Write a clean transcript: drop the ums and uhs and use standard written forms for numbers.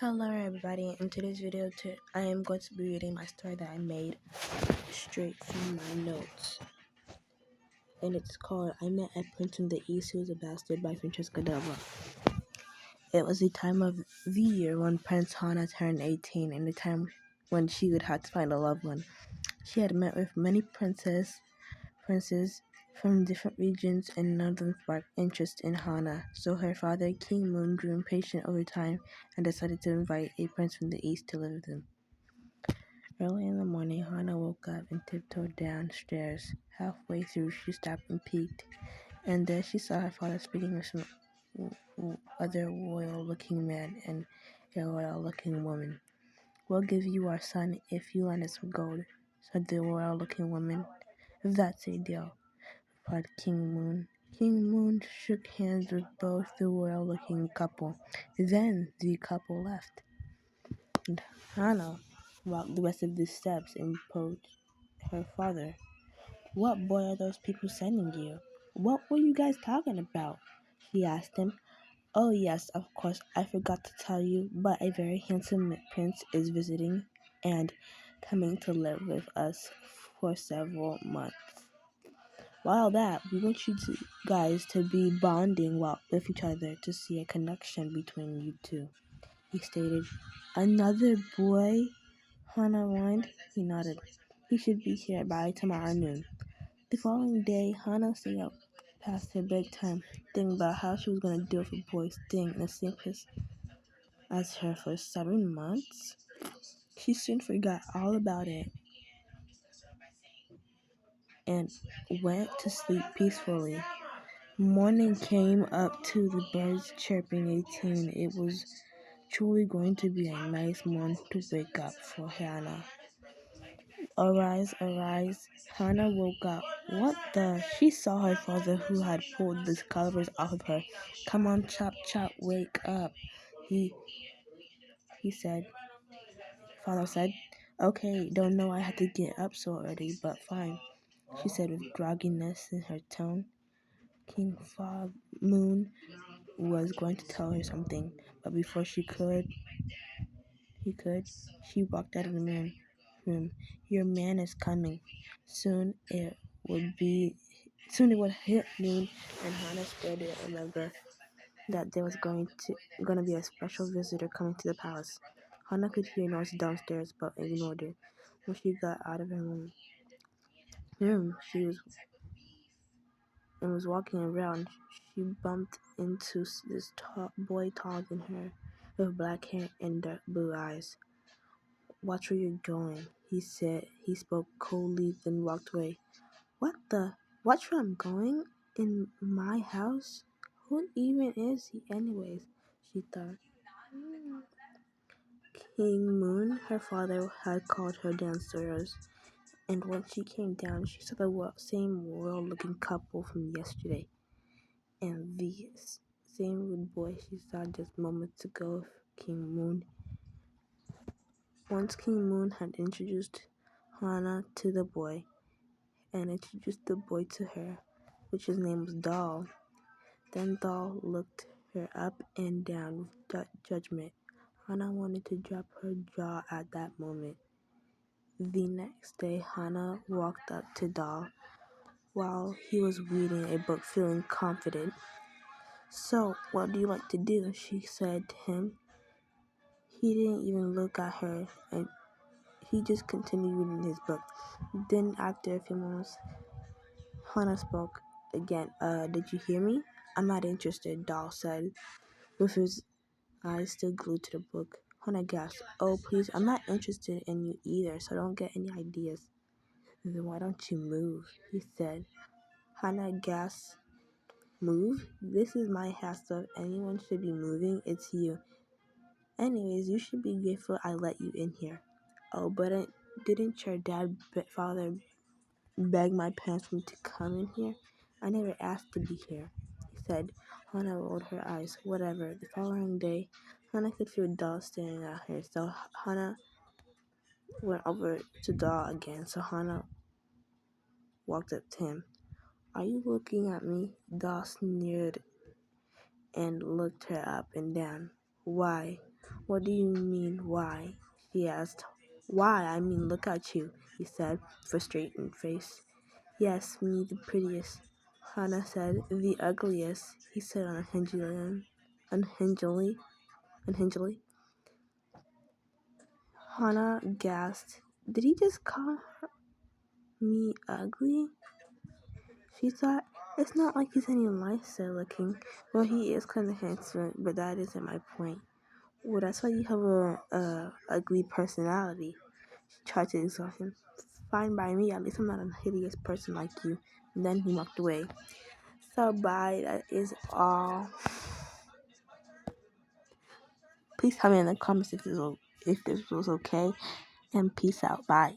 Hello everybody, in today's video I am going to be reading my story that I made straight from my notes. And it's called I Met a Prince in the East Who Was a Bastard by Francesca Delva. It was the time of the year when Prince Hana turned 18 and the time when she would have to find a loved one. She had met with many princes from different regions, and none of them sparked interest in Hana, so her father, King Moon, grew impatient over time and decided to invite a prince from the east to live with him. Early in the morning, Hana woke up and tiptoed downstairs. Halfway through, she stopped and peeked, and there she saw her father speaking with some other royal-looking man and a royal-looking woman. "We'll give you our son if you lend us some gold," said the royal-looking woman. "That's a deal," replied King Moon. King Moon shook hands with both the royal-looking couple. Then the couple left, and Hana walked the rest of the steps and approached her father. "What boy are those people sending you? What were you guys talking about?" she asked him. "Oh yes, of course, I forgot to tell you, but a very handsome prince is visiting and coming to live with us for several months. While that, we want you guys to be bonding with each other to see a connection between you two," he stated. "Another boy?" Hana whined. He nodded. "He should be here by tomorrow noon." The following day, Hana stayed up past her bedtime, thinking about how she was going to deal with a boy staying in the same place as her for 7 months. She soon forgot all about it and went to sleep peacefully. Morning came up to the birds chirping 18. It was truly going to be a nice morning to wake up for Hana. "Arise, arise." Hana woke up. What the? She saw her father who had pulled the covers off of her. "Come on, Chop Chop, wake up," he said. Father said. "Okay, don't know I had to get up so early, but fine," she said with grogginess in her tone. King Moon was going to tell her something, but before she could, she walked out of the room. "Your man is coming. Soon it would hit noon, and Hana still didn't remember that there was going to be a special visitor coming to the palace. Hana could hear noise downstairs, but ignored it. When she got out of her room, she was walking around. She bumped into this boy taller than her, with black hair and dark blue eyes. "Watch where you're going," he said. He spoke coldly, then walked away. "What the? Watch where I'm going? In my house? Who even is he anyways?" she thought. King Moon, her father, had called her downstairs, and when she came down, she saw the same royal-looking couple from yesterday, and the same rude boy she saw just moments ago with King Moon. Once King Moon had introduced Hana to the boy, and introduced the boy to her, which his name was Doll. Then Doll looked her up and down with judgment. Hana wanted to drop her jaw at that moment. The next day, Hana walked up to Doll while he was reading a book, feeling confident. "So, what do you like to do?" she said to him. He didn't even look at her, and he just continued reading his book. Then, after a few moments, Hana spoke again. Did you hear me?" "I'm not interested," Doll said, with his eyes still glued to the book. Hana gasped. "Oh, please, I'm not interested in you either, so don't get any ideas." "Then why don't you move?" he said. Hana gasped. "Move? This is my house, so if anyone should be moving, it's you. Anyways, you should be grateful I let you in here." "Oh, but didn't your father beg my parents for me to come in here? I never asked to be here," he said. Hana rolled her eyes. Whatever. The following day, Hana could feel Doll staring at her, so Hana went over to Doll again. So Hana walked up to him. "Are you looking at me?" Doll sneered and looked her up and down. "Why?" What do you mean, why? He asked. Why? I mean, look at you, he said, frustrated face. Yes, me the prettiest, Hannah said. The ugliest, he said unhingedly. Hannah gasped. Did he just call me ugly? She thought. It's not like he's any nicer looking. Well, he is kind of handsome, but that isn't my point. Well, that's why you have a ugly personality. She tried to exhort him. Fine by me, at least I'm not a hideous person like you. And then he walked away. So bye, that is all. Please tell me in the comments if this was okay. And peace out. Bye.